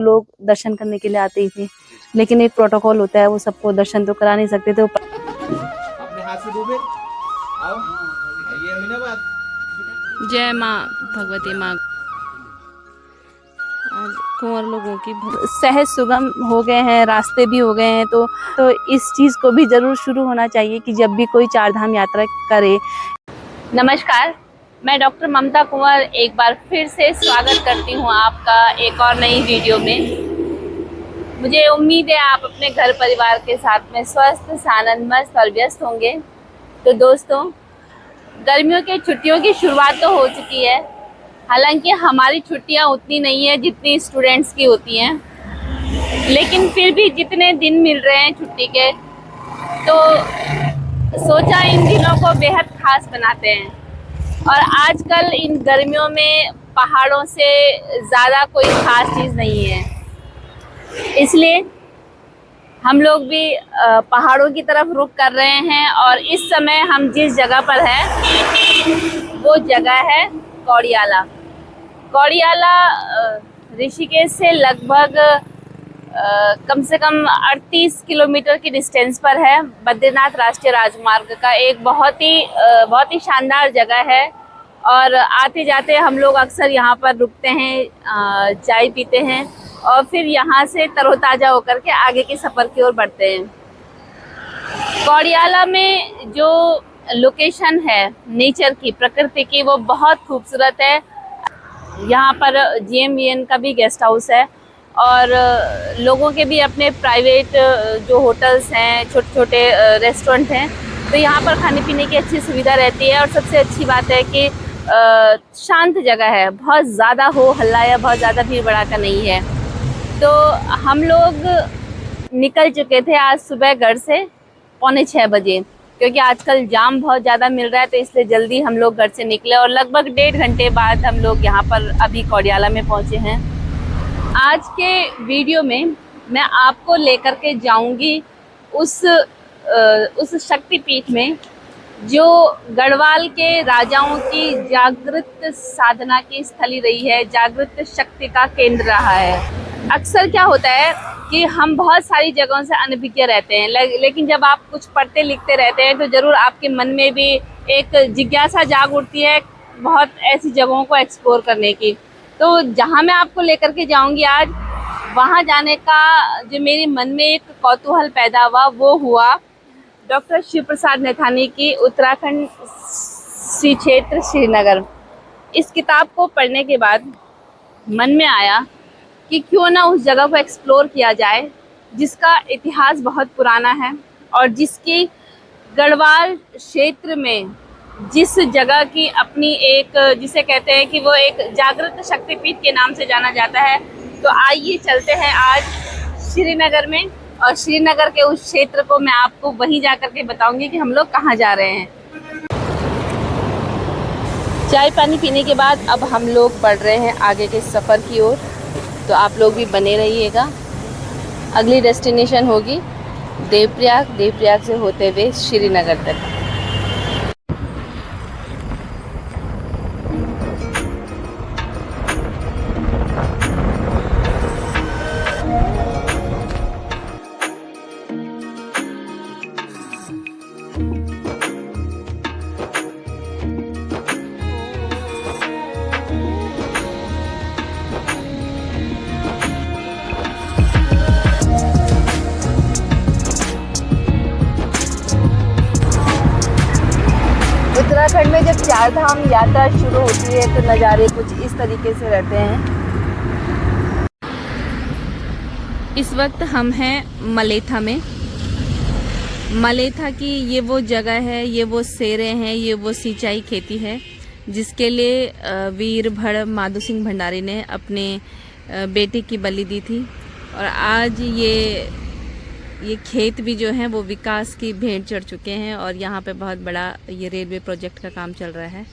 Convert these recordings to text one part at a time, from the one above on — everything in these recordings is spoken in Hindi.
लोग दर्शन करने के लिए आते ही थे, लेकिन एक प्रोटोकॉल होता है, वो सबको दर्शन तो करा नहीं सकते थे। अपने हाथ से डूबे आओ, ये हुई ना बात। जय माँ भगवती माँ। आज कुंवर लोगों की सहज सुगम हो गए हैं, रास्ते भी हो गए हैं, तो इस चीज को भी जरूर शुरू होना चाहिए कि जब भी कोई चार धाम यात्रा करे। नमस्कार, मैं डॉक्टर ममता कुंवर एक बार फिर से स्वागत करती हूँ आपका एक और नई वीडियो में। मुझे उम्मीद है आप अपने घर परिवार के साथ में स्वस्थ, सानंद, मस्त और व्यस्त होंगे। तो दोस्तों, गर्मियों की छुट्टियों की शुरुआत तो हो चुकी है। हालांकि हमारी छुट्टियां उतनी नहीं है जितनी स्टूडेंट्स की होती हैं, लेकिन फिर भी जितने दिन मिल रहे हैं छुट्टी के, तो सोचा इन दिनों को बेहद खास बनाते हैं। और आजकल इन गर्मियों में पहाड़ों से ज़्यादा कोई खास चीज़ नहीं है, इसलिए हम लोग भी पहाड़ों की तरफ रुख कर रहे हैं। और इस समय हम जिस जगह पर हैं वो जगह है कौड़ियाला। कौड़ियाला ऋषिकेश से लगभग कम से कम 38 किलोमीटर की डिस्टेंस पर है। बद्रीनाथ राष्ट्रीय राजमार्ग का एक बहुत ही शानदार जगह है। और आते जाते हम लोग अक्सर यहाँ पर रुकते हैं, चाय पीते हैं और फिर यहाँ से तरोताज़ा होकर के आगे के सफ़र की ओर बढ़ते हैं। कौड़ियाला में जो लोकेशन है नेचर की, प्रकृति की, वो बहुत खूबसूरत है। यहाँ पर GMVN का भी गेस्ट हाउस है और लोगों के भी अपने प्राइवेट जो होटल्स हैं, छोटे छोटे रेस्टोरेंट हैं, तो यहाँ पर खाने पीने की अच्छी सुविधा रहती है। और सबसे अच्छी बात है कि शांत जगह है, बहुत ज़्यादा हो हल्ला या बहुत ज़्यादा भीड़ भड़ाका नहीं है। तो हम लोग निकल चुके थे आज सुबह घर से 5:45 बजे, क्योंकि आजकल जाम बहुत ज़्यादा मिल रहा है, तो इसलिए जल्दी हम लोग घर से निकले और लगभग 1.5 घंटे बाद हम लोग यहाँ पर अभी कौड़ियाला में पहुँचे हैं। आज के वीडियो में मैं आपको लेकर के जाऊँगी उस शक्तिपीठ में जो गढ़वाल के राजाओं की जागृत साधना की स्थली रही है, जागृत शक्ति का केंद्र रहा है। अक्सर क्या होता है कि हम बहुत सारी जगहों से अनभिज्ञ रहते हैं, लेकिन जब आप कुछ पढ़ते लिखते रहते हैं तो ज़रूर आपके मन में भी एक जिज्ञासा जाग उठती है बहुत ऐसी जगहों को एक्सप्लोर करने की। तो जहाँ मैं आपको लेकर के जाऊँगी आज, वहाँ जाने का जो मेरे मन में एक कौतूहल पैदा हुआ वो हुआ डॉक्टर शिव प्रसाद नैथानी की उत्तराखंड श्री क्षेत्र श्रीनगर। इस किताब को पढ़ने के बाद मन में आया कि क्यों ना उस जगह को एक्सप्लोर किया जाए जिसका इतिहास बहुत पुराना है और जिसकी गढ़वाल क्षेत्र में जिस जगह की अपनी एक, जिसे कहते हैं कि वो एक जागृत शक्तिपीठ के नाम से जाना जाता है। तो आइए चलते हैं आज श्रीनगर में, और श्रीनगर के उस क्षेत्र को मैं आपको वहीं जा कर के बताऊंगी कि हम लोग कहाँ जा रहे हैं। चाय पानी पीने के बाद अब हम लोग बढ़ रहे हैं आगे के सफ़र की ओर, तो आप लोग भी बने रहिएगा। अगली डेस्टिनेशन होगी देवप्रयाग, देवप्रयाग से होते हुए श्रीनगर तक। उत्तराखंड में जब चार धाम यात्रा शुरू होती है तो नज़ारे कुछ इस तरीके से रहते हैं। इस वक्त हम हैं मलेथा में। मलेथा की ये वो जगह है, ये वो सेरे हैं, ये वो सिंचाई खेती है जिसके लिए वीर भड़ माधो सिंह भंडारी ने अपने बेटे की बलि दी थी। और आज ये खेत भी जो हैं वो विकास की भेंट चढ़ चुके हैं और यहाँ पे बहुत बड़ा ये रेलवे प्रोजेक्ट का काम चल रहा है।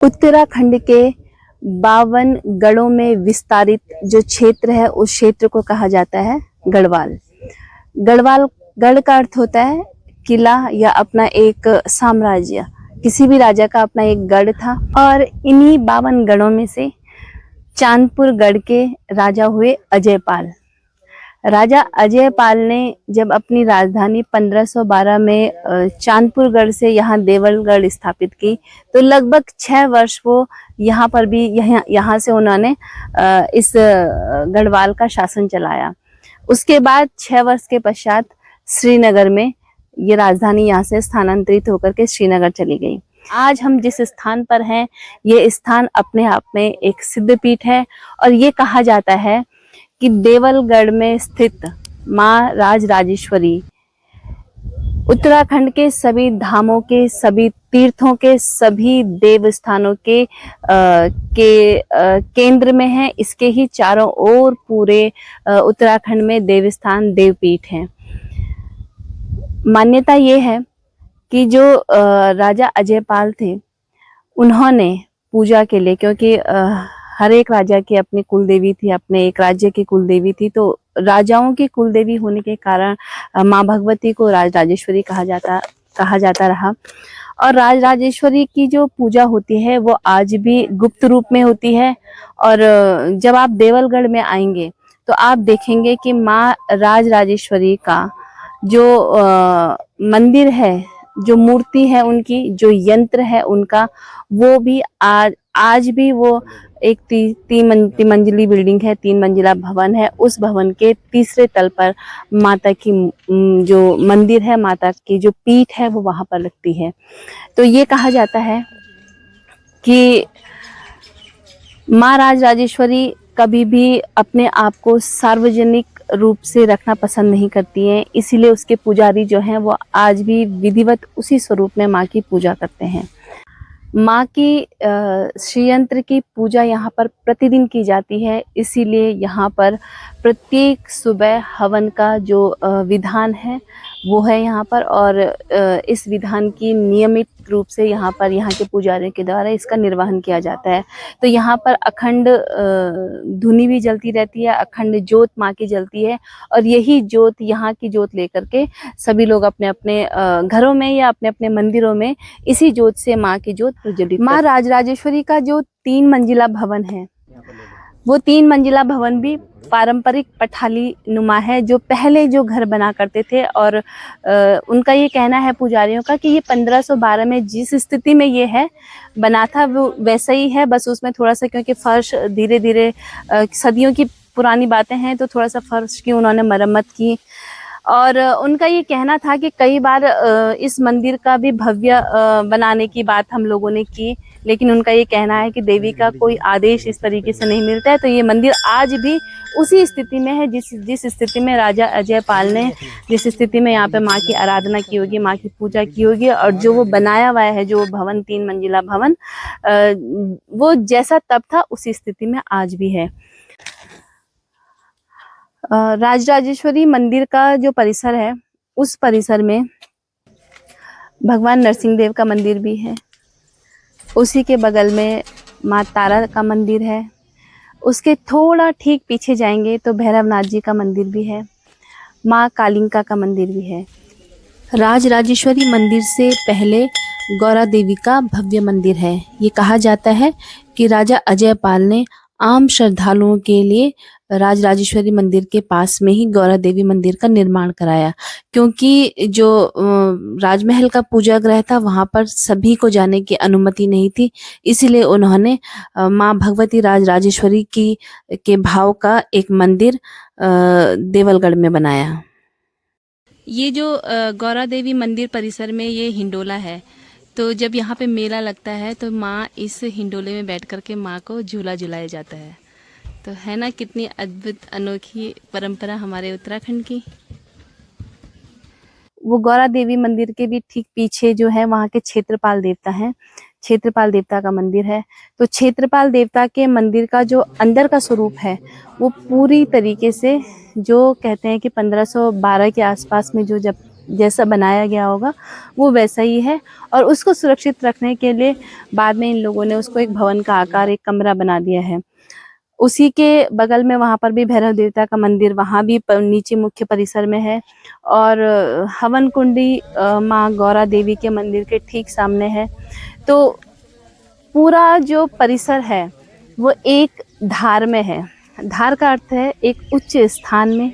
उत्तराखंड के 52 गढ़ों में विस्तारित जो क्षेत्र है उस क्षेत्र को कहा जाता है गढ़वाल। गढ़वाल, गढ़ का अर्थ होता है किला या अपना एक साम्राज्य। किसी भी राजा का अपना एक गढ़ था और इन्हीं 52 गढ़ों में से चांदपुर गढ़ के राजा हुए अजयपाल। राजा अजयपाल ने जब अपनी राजधानी 1512 में चांदपुर गढ़ से यहाँ देवलगढ़ स्थापित की तो लगभग 6 वर्ष वो यहाँ पर भी यहाँ से उन्होंने इस गढ़वाल का शासन चलाया। उसके बाद 6 वर्ष के पश्चात श्रीनगर में ये राजधानी यहाँ से स्थानांतरित होकर के श्रीनगर चली गई। आज हम जिस स्थान पर हैं ये स्थान अपने आप में एक सिद्धपीठ है और ये कहा जाता है कि देवलगढ़ में स्थित माँ राजराजेश्वरी उत्तराखंड के सभी धामों के, सभी तीर्थों के, सभी देवस्थानों के केंद्र में है। इसके ही चारों ओर पूरे उत्तराखंड में देवस्थान, देवपीठ हैं। मान्यता ये है कि जो राजा अजयपाल थे उन्होंने पूजा के लिए, क्योंकि हर एक राजा की अपनी कुलदेवी थी, अपने एक राज्य की कुलदेवी थी, तो राजाओं की कुलदेवी होने के कारण माँ भगवती को राजराजेश्वरी कहा जाता रहा। और राजराजेश्वरी की जो पूजा होती है वो आज भी गुप्त रूप में होती है। और जब आप देवलगढ़ में आएंगे तो आप देखेंगे कि माँ राजराजेश्वरी का जो मंदिर है, जो मूर्ति है उनकी, जो यंत्र है उनका, वो भी आज भी वो एक तीन मंजिली बिल्डिंग है, 3 मंजिला भवन है। उस भवन के तीसरे तल पर माता की जो मंदिर है, माता की जो पीठ है वो वहां पर लगती है। तो ये कहा जाता है कि माँ राजराजेश्वरी कभी भी अपने आप को सार्वजनिक रूप से रखना पसंद नहीं करती हैं, इसीलिए उसके पुजारी जो हैं वो आज भी विधिवत उसी स्वरूप में माँ की पूजा करते हैं। माँ की श्रीयंत्र की पूजा यहाँ पर प्रतिदिन की जाती है, इसीलिए यहाँ पर प्रत्येक सुबह हवन का जो विधान है वो है यहाँ पर। और इस विधान की नियमित रूप से यहाँ के पुजारियों के द्वारा इसका निर्वहन किया जाता है। तो यहाँ पर अखंड धुनी भी जलती रहती है, अखंड ज्योत माँ की जलती है। और यही ज्योत, यहाँ की ज्योत लेकर के सभी लोग अपने अपने घरों में या अपने अपने मंदिरों में इसी ज्योत से माँ की ज्योत प्रज्वलित। माँ राजराजेश्वरी का जो 3 मंजिला भवन है वो 3 मंजिला भवन भी पारंपरिक पठाली नुमा है, जो पहले जो घर बना करते थे। और उनका ये कहना है पुजारियों का कि ये 1512 में जिस स्थिति में ये है बना था वो वैसा ही है, बस उसमें थोड़ा सा, क्योंकि फर्श धीरे धीरे सदियों की पुरानी बातें हैं तो थोड़ा सा फर्श की उन्होंने मरम्मत की। और उनका ये कहना था कि कई बार इस मंदिर का भी भव्य बनाने की बात हम लोगों ने की, लेकिन उनका ये कहना है कि देवी का कोई आदेश इस तरीके से नहीं मिलता है। तो ये मंदिर आज भी उसी स्थिति में है जिस स्थिति में राजा अजयपाल ने जिस स्थिति में यहाँ पे माँ की आराधना की होगी, माँ की पूजा की होगी। और जो वो बनाया हुआ है, जो भवन 3 मंजिला भवन, वो जैसा तब था उसी स्थिति में आज भी है। राजराजेश्वरी मंदिर का जो परिसर है उस परिसर में भगवान नरसिंह देव का मंदिर भी है। उसी के बगल में माँ तारा का मंदिर है। उसके थोड़ा ठीक पीछे जाएंगे तो भैरवनाथ जी का मंदिर भी है, माँ कालिंका का मंदिर भी है। राजराजेश्वरी मंदिर से पहले गौरा देवी का भव्य मंदिर है। ये कहा जाता है कि राजा अजयपाल ने आम श्रद्धालुओं के लिए राजराजेश्वरी मंदिर के पास में ही गौरा देवी मंदिर का निर्माण कराया, क्योंकि जो राजमहल का पूजा गृह था वहां पर सभी को जाने की अनुमति नहीं थी। इसीलिए उन्होंने माँ भगवती राजराजेश्वरी के भाव का एक मंदिर देवलगढ़ में बनाया। ये जो गौरा देवी मंदिर परिसर में ये हिंडोला है, तो जब यहाँ पे मेला लगता है तो माँ इस हिंडोले में बैठ कर के माँ को झूला झुलाया जाता है। तो है ना कितनी अद्भुत अनोखी परंपरा हमारे उत्तराखंड की। वो गौरा देवी मंदिर के भी ठीक पीछे जो है वहाँ के क्षेत्रपाल देवता हैं, क्षेत्रपाल देवता का मंदिर है। तो क्षेत्रपाल देवता के मंदिर का जो अंदर का स्वरूप है वो पूरी तरीके से, जो कहते हैं कि 1512 के आसपास में जो जब जैसा बनाया गया होगा वो वैसा ही है। और उसको सुरक्षित रखने के लिए बाद में इन लोगों ने उसको एक भवन का आकार, एक कमरा बना दिया है। उसी के बगल में वहाँ पर भी भैरव देवता का मंदिर वहाँ भी नीचे मुख्य परिसर में है। और हवन कुंडी माँ गौरा देवी के मंदिर के ठीक सामने है। तो पूरा जो परिसर है वो एक धार में है। धार का अर्थ है एक उच्च स्थान में।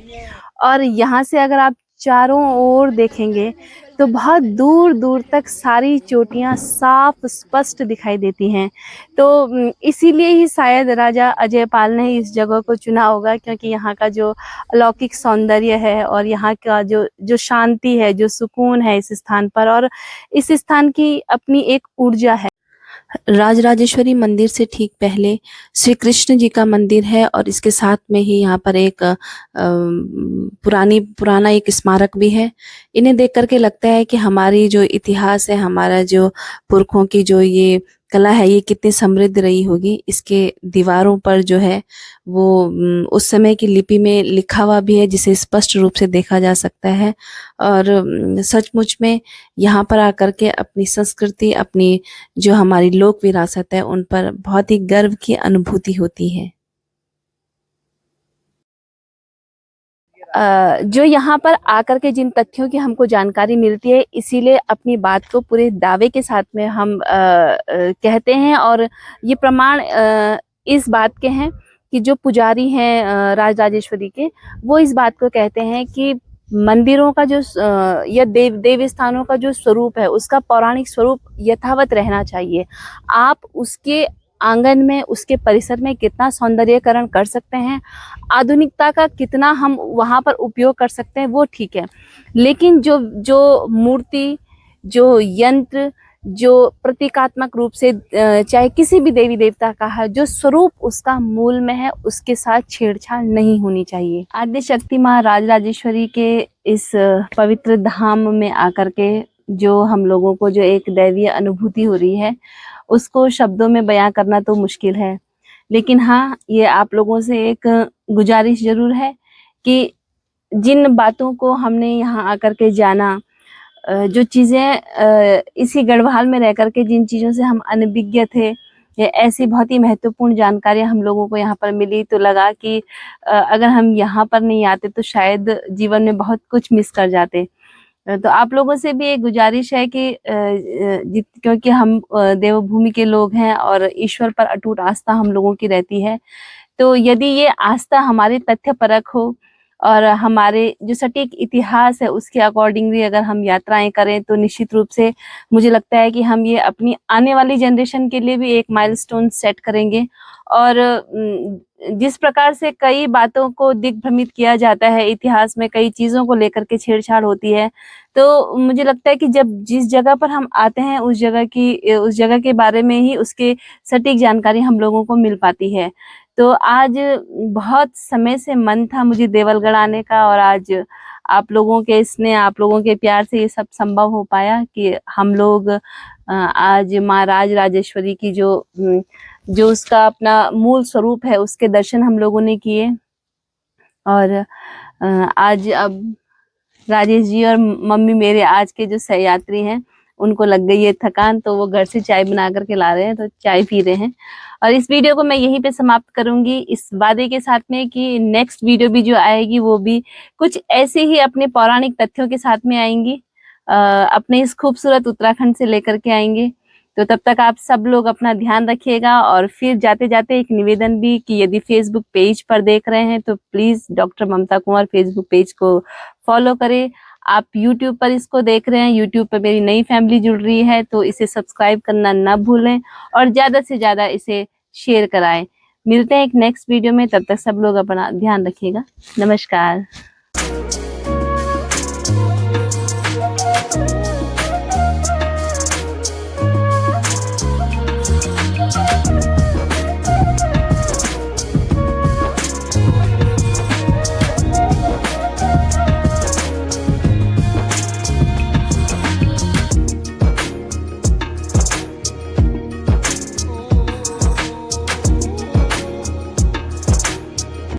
और यहाँ से अगर आप चारों ओर देखेंगे तो बहुत दूर दूर तक सारी चोटियाँ साफ स्पष्ट दिखाई देती हैं। तो इसीलिए ही शायद राजा अजयपाल ने इस जगह को चुना होगा, क्योंकि यहाँ का जो अलौकिक सौंदर्य है और यहाँ का जो शांति है, जो सुकून है इस स्थान पर, और इस स्थान की अपनी एक ऊर्जा है। राजराजेश्वरी मंदिर से ठीक पहले श्री कृष्ण जी का मंदिर है और इसके साथ में ही यहाँ पर एक पुराना एक स्मारक भी है। इन्हें देख करके लगता है कि हमारी जो इतिहास है, हमारा जो पुरखों की जो ये कला है, ये कितनी समृद्ध रही होगी। इसके दीवारों पर जो है वो उस समय की लिपि में लिखा हुआ भी है, जिसे स्पष्ट रूप से देखा जा सकता है। और सचमुच में यहाँ पर आकर के अपनी संस्कृति, अपनी जो हमारी लोक विरासत है, उन पर बहुत ही गर्व की अनुभूति होती है। जो यहाँ पर आकर के जिन तथ्यों की हमको जानकारी मिलती है, इसीलिए अपनी बात को पूरे दावे के साथ में हम कहते हैं। और ये प्रमाण इस बात के हैं कि जो पुजारी हैं राजराजेश्वरी के, वो इस बात को कहते हैं कि मंदिरों का जो या देव स्थानों का जो स्वरूप है, उसका पौराणिक स्वरूप यथावत रहना चाहिए। आप उसके आंगन में, उसके परिसर में कितना सौंदर्यकरण कर सकते हैं, आधुनिकता का कितना हम वहाँ पर उपयोग कर सकते हैं, वो ठीक है। लेकिन जो मूर्ति, जो यंत्र, जो प्रतीकात्मक रूप से चाहे किसी भी देवी देवता का है, जो स्वरूप उसका मूल में है, उसके साथ छेड़छाड़ नहीं होनी चाहिए। आद्य शक्ति माँ राजराजेश्वरी के इस पवित्र धाम में आकर के जो हम लोगों को जो एक दैवीय अनुभूति हो रही है, उसको शब्दों में बयां करना तो मुश्किल है। लेकिन हाँ, ये आप लोगों से एक गुजारिश जरूर है कि जिन बातों को हमने यहाँ आकर के जाना, जो चीज़ें इसी गढ़वाल में रह करके जिन चीज़ों से हम अनभिज्ञ थे, ये ऐसी बहुत ही महत्वपूर्ण जानकारियाँ हम लोगों को यहाँ पर मिली, तो लगा कि अगर हम यहाँ पर नहीं आते तो शायद जीवन में बहुत कुछ मिस कर जाते। तो आप लोगों से भी एक गुजारिश है कि क्योंकि हम देवभूमि के लोग हैं और ईश्वर पर अटूट आस्था हम लोगों की रहती है, तो यदि ये आस्था हमारे तथ्यपरक हो और हमारे जो सटीक इतिहास है उसके अकॉर्डिंगली अगर हम यात्राएं करें, तो निश्चित रूप से मुझे लगता है कि हम ये अपनी आने वाली जनरेशन के लिए भी एक माइलस्टोन सेट करेंगे। और जिस प्रकार से कई बातों को दिग्भ्रमित किया जाता है, इतिहास में कई चीज़ों को लेकर के छेड़छाड़ होती है, तो मुझे लगता है कि जब जिस जगह पर हम आते हैं उस जगह के बारे में ही उसके सटीक जानकारी हम लोगों को मिल पाती है। तो आज बहुत समय से मन था मुझे देवलगढ़ आने का, और आज आप लोगों के स्नेह, आप लोगों के प्यार से ये सब संभव हो पाया कि हम लोग आज माँ राजराजेश्वरी की जो उसका अपना मूल स्वरूप है उसके दर्शन हम लोगों ने किए। और आज अब राजेश जी और मम्मी मेरे आज के जो सहयात्री हैं, उनको लग गई है थकान, तो वो घर से चाय बना करके ला रहे हैं, तो चाय पी रहे हैं। और इस वीडियो को मैं यहीं पे समाप्त करूंगी, इस वादे के साथ में कि नेक्स्ट वीडियो भी जो आएगी वो भी कुछ ऐसे ही अपने पौराणिक तथ्यों के साथ में आएंगी, अपने इस खूबसूरत उत्तराखंड से लेकर के आएंगे। तो तब तक आप सब लोग अपना ध्यान रखिएगा। और फिर जाते जाते एक निवेदन भी कि यदि फेसबुक पेज पर देख रहे हैं तो please doctor Mamta Kunwar Facebook page को फॉलो करें। आप यूट्यूब पर इसको देख रहे हैं, यूट्यूब पर मेरी नई फैमिली जुड़ रही है, तो इसे सब्सक्राइब करना ना भूलें और ज्यादा से ज्यादा इसे शेयर कराएं। मिलते हैं एक नेक्स्ट वीडियो में, तब तक सब लोग अपना ध्यान रखिएगा। नमस्कार।